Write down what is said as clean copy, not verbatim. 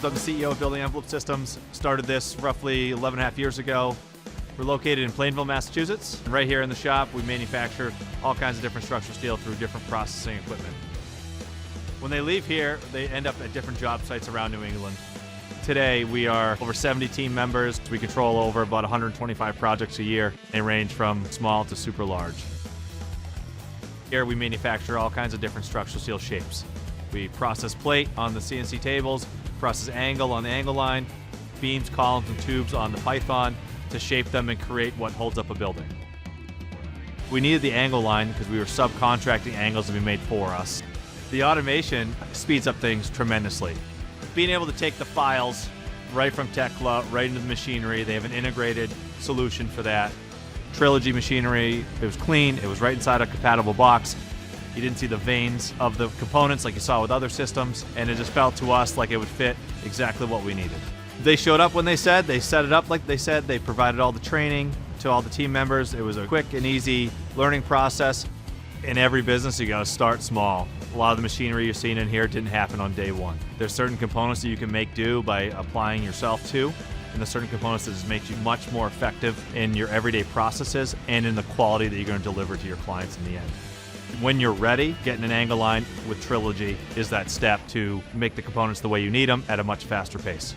I'm the CEO of Building Envelope Systems. Started this roughly 11.5 years ago. We're located in Plainville, Massachusetts. Right here in the shop, we manufacture all kinds of different structural steel through different processing equipment. When they leave here, they end up at different job sites around New England. Today, we are over 70 team members. We control over about 125 projects a year. They range from small to super large. Here, we manufacture all kinds of different structural steel shapes. We process plate on the CNC tables, process angle on the angle line, beams, columns, and tubes on the Python to shape them and create what holds up a building. We needed the angle line because we were subcontracting angles to be made for us. The automation speeds up things tremendously. Being able to take the files right from Techflow, right into the machinery, they have an integrated solution for that. Trilogy Machinery, it was clean, it was right inside a compatible box. You didn't see the veins of the components like you saw with other systems, and it just felt to us like it would fit exactly what we needed. They showed up when they said, they set it up like they said, they provided all the training to all the team members. It was a quick and easy learning process. In every business, you gotta start small. A lot of the machinery you're seeing in here didn't happen on day one. There's certain components that you can make do by applying yourself to, and there's certain components that just make you much more effective in your everyday processes and in the quality that you're gonna deliver to your clients in the end. When you're ready, getting an angle line with Trilogy is that step to make the components the way you need them at a much faster pace.